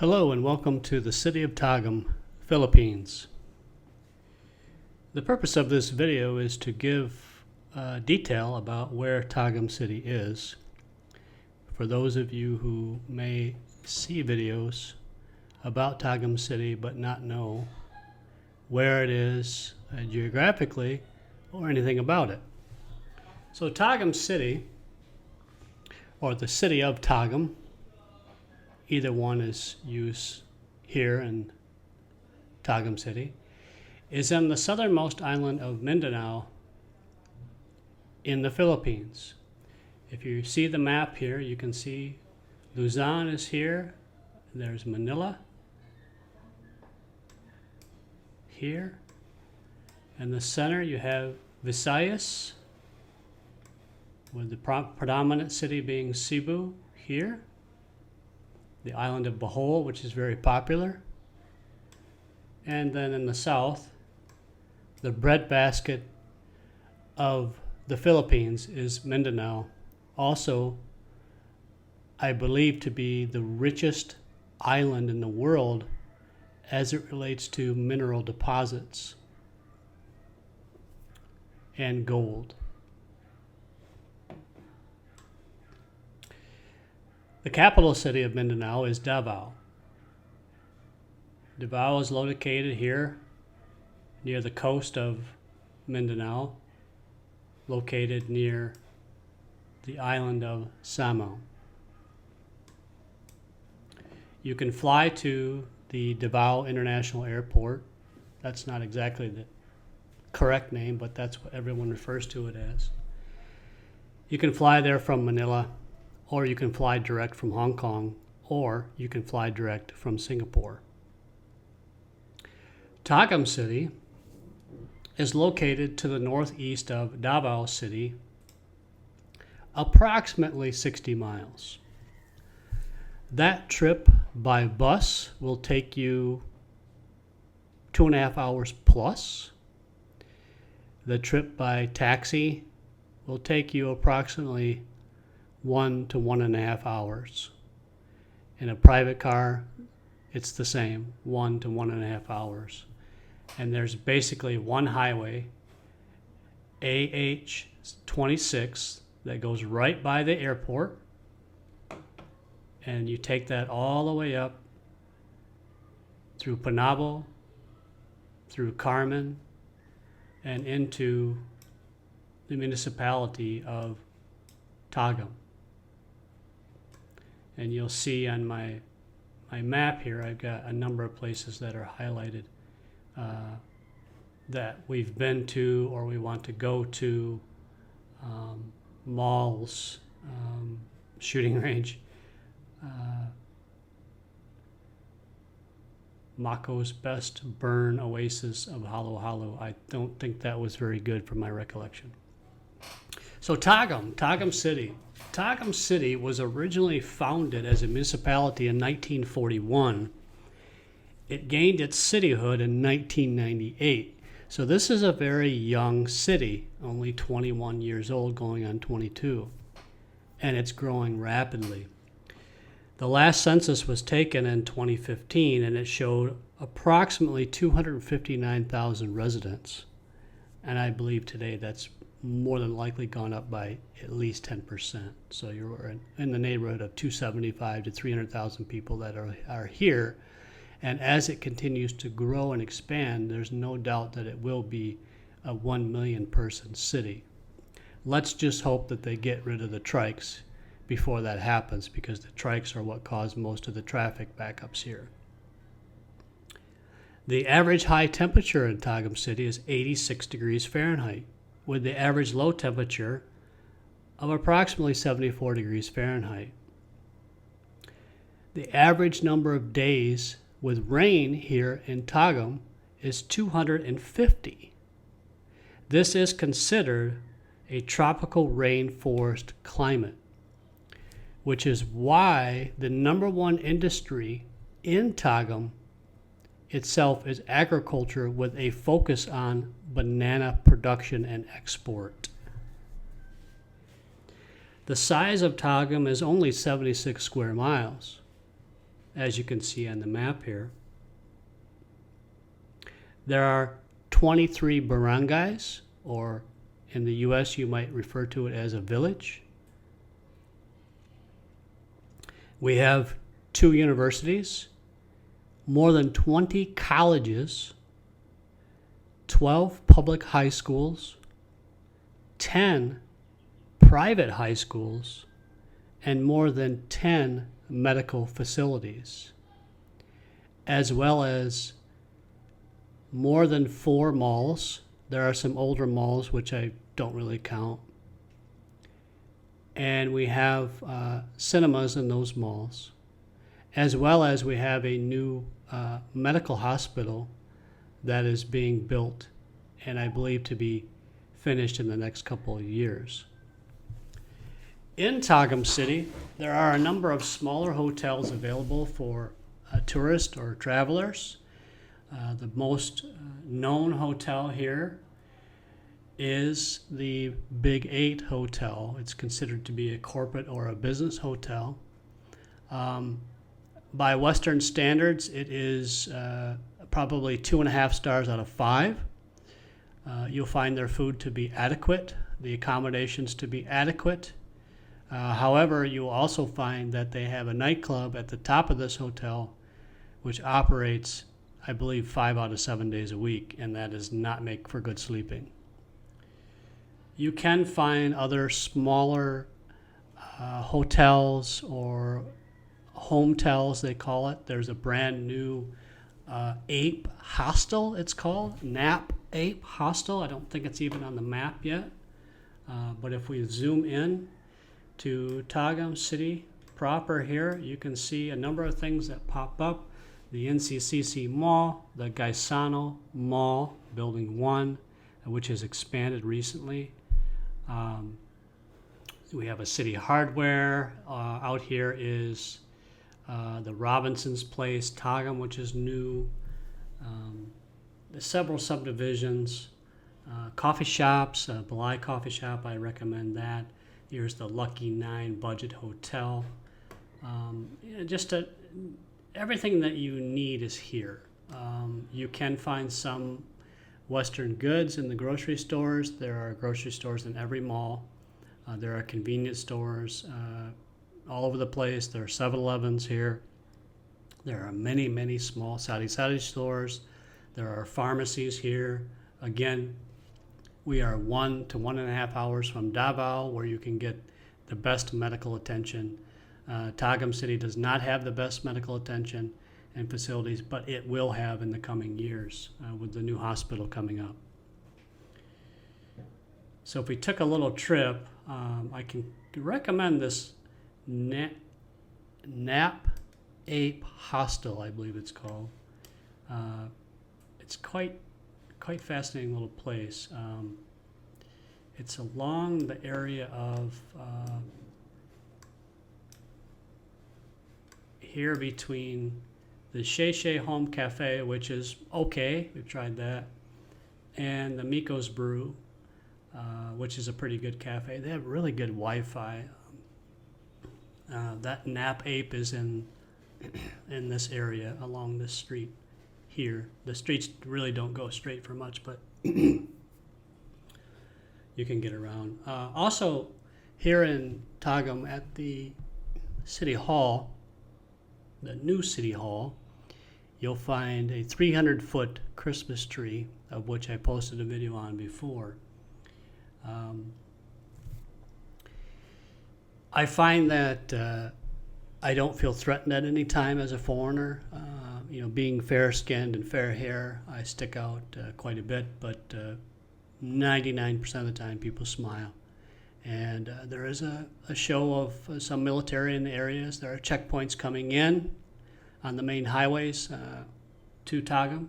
Hello and welcome to the city of Tagum, Philippines. The purpose of this video is to give detail about where Tagum City is. For those of you who may see videos about Tagum City but not know where it is geographically or anything about it. So Tagum City, or the city of Tagum, either one is used here in Tagum City, is on the southernmost island of Mindanao in the Philippines. If you see the map here, you can see Luzon is here, there's Manila here. In the center you have Visayas, with the predominant city being Cebu here. The island of Bohol, which is very popular. And then in the south, the breadbasket of the Philippines is Mindanao. Also, I believe to be the richest island in the world as it relates to mineral deposits and gold. The capital city of Mindanao is Davao. Davao is located here near the coast of Mindanao, located near the island of Samo. You can fly to the Davao International Airport. That's not exactly the correct name, but that's what everyone refers to it as. You can fly there from Manila, or you can fly direct from Hong Kong, or you can fly direct from Singapore. Tagum City is located to the northeast of Davao City, approximately 60 miles. That trip by bus will take you 2.5 hours plus. The trip by taxi will take you approximately 1 to 1.5 hours. In a private car, it's the same, 1 to 1.5 hours. And there's basically one highway, AH-26, that goes right by the airport. And you take that all the way up through Panabo, through Carmen, and into the municipality of Tagum. And you'll see on my map here, I've got a number of places that are highlighted that we've been to or we want to go to, malls, shooting range, Mako's Best Burn Oasis of Halo Halo. I don't think that was very good from my recollection. So Tagum City. Tagum City was originally founded as a municipality in 1941. It gained its cityhood in 1998. So this is a very young city, only 21 years old, going on 22. And it's growing rapidly. The last census was taken in 2015, and it showed approximately 259,000 residents. And I believe today that's more than likely gone up by at least 10%. So you're in the neighborhood of 275 to 300,000 people that are here. And as it continues to grow and expand, there's no doubt that it will be a 1 million person city. Let's just hope that they get rid of the trikes before that happens, because the trikes are what cause most of the traffic backups here. The average high temperature in Tagum City is 86 degrees Fahrenheit, with the average low temperature of approximately 74 degrees Fahrenheit. The average number of days with rain here in Tagum is 250. This is considered a tropical rainforest climate, which is why the number one industry in Tagum itself is agriculture, with a focus on banana production and export. The size of Tagum is only 76 square miles, as you can see on the map here. There are 23 barangays, or in the U.S. you might refer to it as a village. We have 2 universities, more than 20 colleges, 12 public high schools, 10 private high schools, and more than 10 medical facilities, as well as more than 4 malls. There are some older malls which I don't really count. And we have cinemas in those malls, as well as we have a new medical hospital that is being built and I believe to be finished in the next couple of years. In Tagum City, there are a number of smaller hotels available for tourists or travelers. The most known hotel here is the Big 8 Hotel. It's considered to be a corporate or a business hotel. By Western standards, it is probably 2.5 stars out of 5. You'll find their food to be adequate, the accommodations to be adequate. However, you will also find that they have a nightclub at the top of this hotel, which operates, I believe, 5 out of 7 days a week, and that does not make for good sleeping. You can find other smaller hotels or hometels, they call it. There's a brand new Ape Hostel, it's called, Nap Ape Hostel. I don't think it's even on the map yet. But if we zoom in to Tagum City proper here, you can see a number of things that pop up. The NCCC Mall, the Gaisano Mall, Building 1, which has expanded recently. We have a City Hardware. Out here is the Robinson's Place, Tagum, which is new. There's several subdivisions. Coffee shops, Belai Coffee Shop, I recommend that. Here's the Lucky 9 Budget Hotel. Everything that you need is here. You can find some Western goods in the grocery stores. There are grocery stores in every mall. There are convenience stores all over the place. There are 7-Elevens here. There are many, many small sari stores. There are pharmacies here. Again, we are 1 to 1.5 hours from Davao, where you can get the best medical attention. Tagum City does not have the best medical attention and facilities, but it will have in the coming years with the new hospital coming up. So if we took a little trip, I can recommend this Nap Ape Hostel, I believe it's called. It's quite fascinating little place. It's along the area of here between the Shea Home Cafe, which is okay, we've tried that, and the Miko's Brew, which is a pretty good cafe. They have really good Wi-Fi. That Nap Ape is in this area along this street here. The streets really don't go straight for much, but you can get around. Also, here in Tagum at the City Hall, the new City Hall, you'll find a 300-foot Christmas tree, of which I posted a video on before. I find that I don't feel threatened at any time as a foreigner. Being fair-skinned and fair hair, I stick out quite a bit, but 99% of the time people smile. And there is a show of some military in the areas. There are checkpoints coming in on the main highways to Tagum,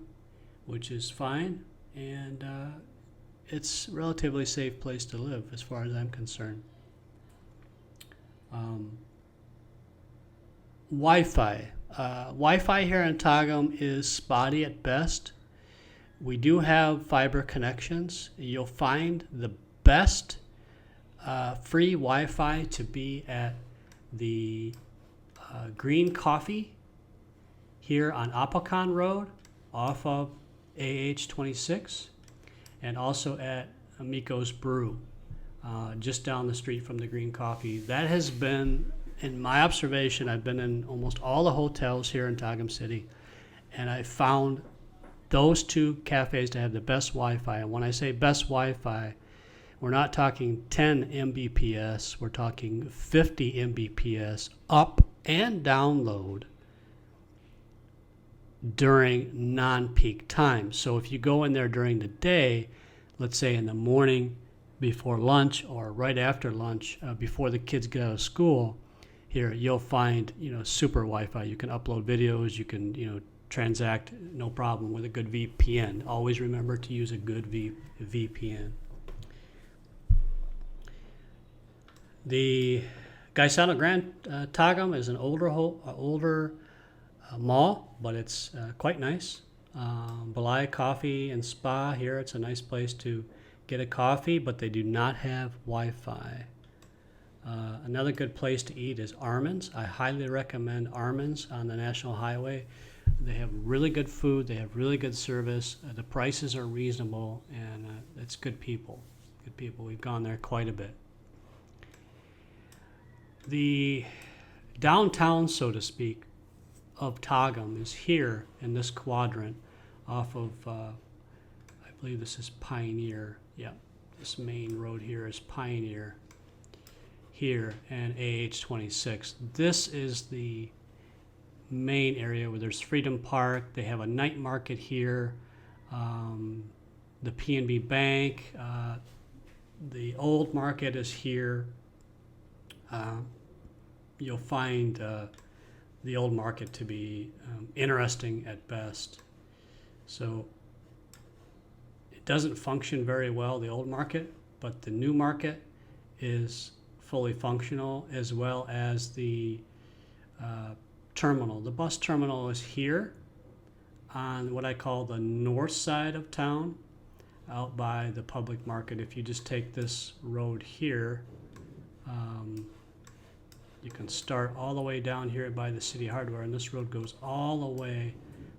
which is fine. And it's a relatively safe place to live as far as I'm concerned. Wi-Fi. Wi-Fi here in Tagum is spotty at best. We do have fiber connections. You'll find the best free Wi-Fi to be at the Green Coffee here on Apokon Road off of AH 26, and also at Miko's Brew, just down the street from the Green Coffee. That has been, in my observation, I've been in almost all the hotels here in Tagum City, and I found those two cafes to have the best Wi-Fi. And when I say best Wi-Fi, we're not talking 10 Mbps, we're talking 50 Mbps up and download during non-peak times. So if you go in there during the day, let's say in the morning before lunch or right after lunch, before the kids get out of school, here you'll find, super Wi-Fi. You can upload videos, you can, transact no problem with a good VPN. Always remember to use a good VPN. The Gaisano Grand Tagum is an older mall, but it's quite nice. Balai Coffee and Spa here. It's a nice place to get a coffee, but they do not have Wi-Fi. Another good place to eat is Armin's. I highly recommend Armin's on the National Highway. They have really good food. They have really good service. The prices are reasonable, and it's good people. Good people. We've gone there quite a bit. The downtown, so to speak, of Tagum is here in this quadrant off of, I believe this is Pioneer. Yeah, this main road here is Pioneer here and AH 26. This is the main area where there's Freedom Park. They have a night market here, the PNB Bank, the old market is here. You'll find the old market to be interesting at best. So it doesn't function very well, the old market, but the new market is fully functional, as well as the terminal. The bus terminal is here on what I call the north side of town, out by the public market. If you just take this road here, you can start all the way down here by the City Hardware, and this road goes all the way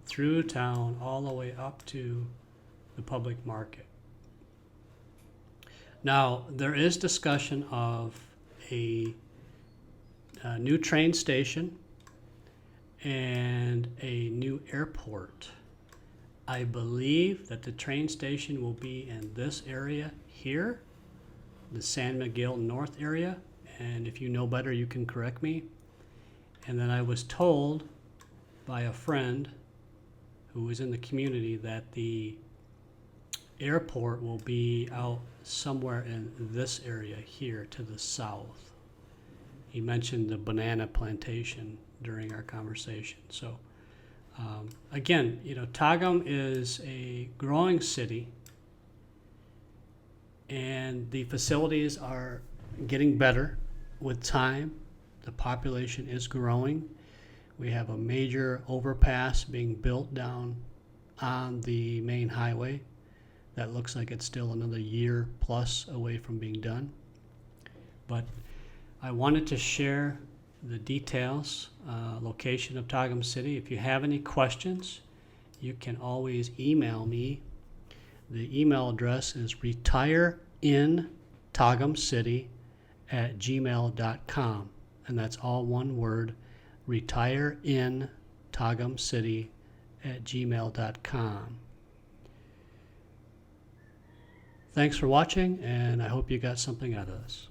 through town, all the way up to the public market. Now, there is discussion of a new train station and a new airport. I believe that the train station will be in this area here, the San Miguel North area. And if you know better, you can correct me. And then I was told by a friend who was in the community that the airport will be out somewhere in this area here to the south. He mentioned the banana plantation during our conversation. So again, Tagum is a growing city, and the facilities are getting better with time. The population is growing. We have a major overpass being built down on the main highway that looks like it's still another year plus away from being done. But I wanted to share the details, location of Tagum City. If you have any questions, you can always email me. The email address is retireinTagumCity@gmail.com, and that's all one word, retireinTagumCity@gmail.com. Thanks for watching, and I hope you got something out of this.